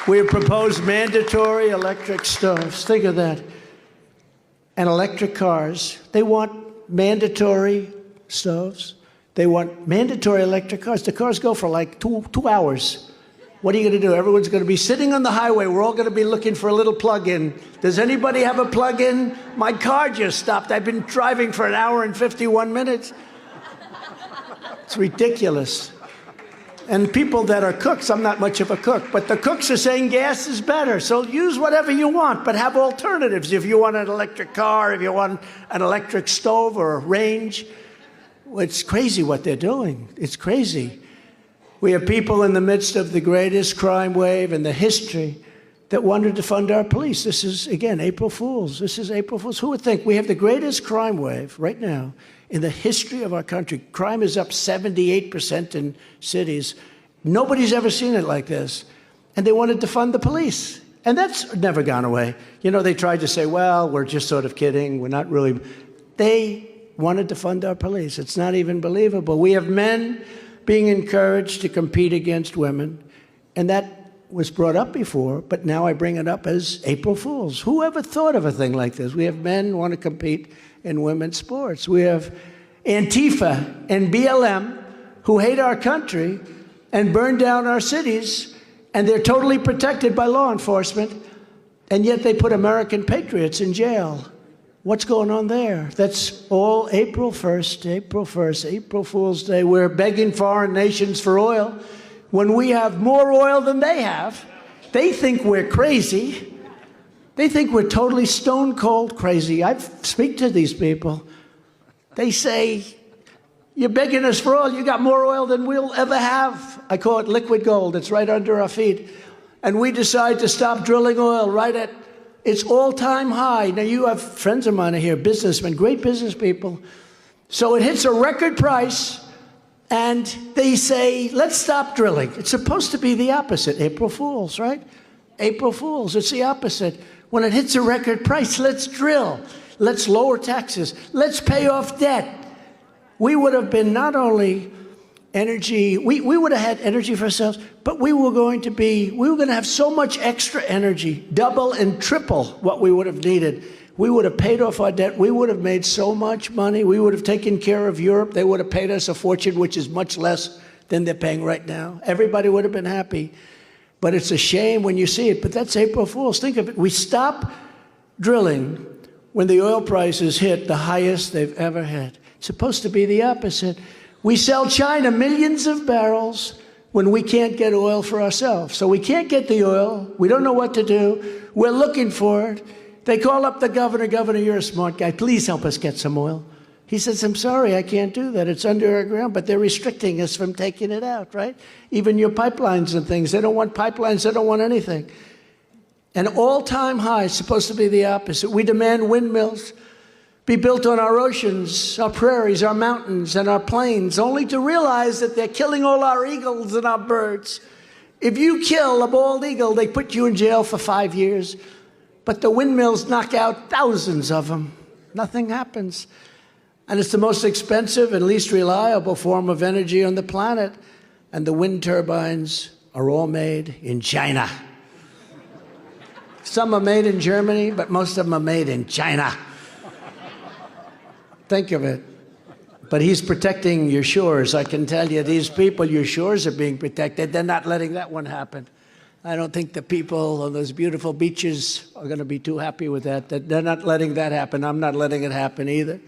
We have proposed mandatory electric stoves. Think of that. And electric cars. They want mandatory stoves. They want mandatory electric cars. The cars go for like two hours. What are you going to do? Everyone's going to be sitting on the highway. We're all going to be looking for a little plug-in. Does anybody have a plug-in? My car just stopped. I've been driving for 1 hour and 51 minutes. It's ridiculous. And people that are cooks, I'm not much of a cook, but the cooks are saying gas is better. So use whatever you want, but have alternatives. If you want an electric car, if you want an electric stove or a range. It's crazy what they're doing. It's crazy. We have people in the midst of the greatest crime wave in the history that wanted to fund our police. This is, again, April Fools. This is April Fools. Who would think? We have the greatest crime wave right now in the history of our country. Crime is up 78% in cities. Nobody's ever seen it like this. And they wanted to fund the police. And that's never gone away. You know, they tried to say, well, we're just sort of kidding. We're not really. They wanted to fund our police. It's not even believable. We have men being encouraged to compete against women. And that was brought up before, but now I bring it up as April Fools. Who ever thought of a thing like this? We have men who want to compete in women's sports. We have Antifa and BLM who hate our country and burn down our cities, and they're totally protected by law enforcement, and yet they put American patriots in jail. What's going on there? That's all April 1st, April 1st, April Fool's Day. We're begging foreign nations for oil when we have more oil than they have. They think we're crazy. They think we're totally stone cold crazy. I speak to these people. They say, you're begging us for oil. You got more oil than we'll ever have. I call it liquid gold. It's right under our feet. And we decide to stop drilling oil right at its all-time high. Now, you have friends of mine here, businessmen, great business people. So it hits a record price, and they say, let's stop drilling. It's supposed to be the opposite. April Fools, right? April Fools. It's the opposite. When it hits a record price, let's drill. Let's lower taxes. Let's pay off debt. We would have been not only energy, we would have had energy for ourselves, but we were going to have so much extra energy, double and triple what we would have needed. We would have paid off our debt. We would have made so much money. We would have taken care of Europe. They would have paid us a fortune, which is much less than they're paying right now. Everybody would have been happy. But it's a shame when you see it. But that's April Fools. Think of it. We stop drilling when the oil prices hit the highest they've ever had. It's supposed to be the opposite. We sell China millions of barrels when we can't get oil for ourselves. So we can't get the oil. We don't know what to do. We're looking for it. They call up the governor. Governor, you're a smart guy. Please help us get some oil. He says, I'm sorry, I can't do that. It's underground, but they're restricting us from taking it out, right? Even your pipelines and things. They don't want pipelines. They don't want anything. An all-time high is supposed to be the opposite. We demand windmills be built on our oceans, our prairies, our mountains, and our plains, only to realize that they're killing all our eagles and our birds. If you kill a bald eagle, they put you in jail for 5 years. But the windmills knock out thousands of them. Nothing happens. And it's the most expensive and least reliable form of energy on the planet. And the wind turbines are all made in China. Some are made in Germany, but most of them are made in China. Think of it. But he's protecting your shores. I can tell you, these people, your shores are being protected. They're not letting that one happen. I don't think the people on those beautiful beaches are going to be too happy with that. They're not letting that happen. I'm not letting it happen either.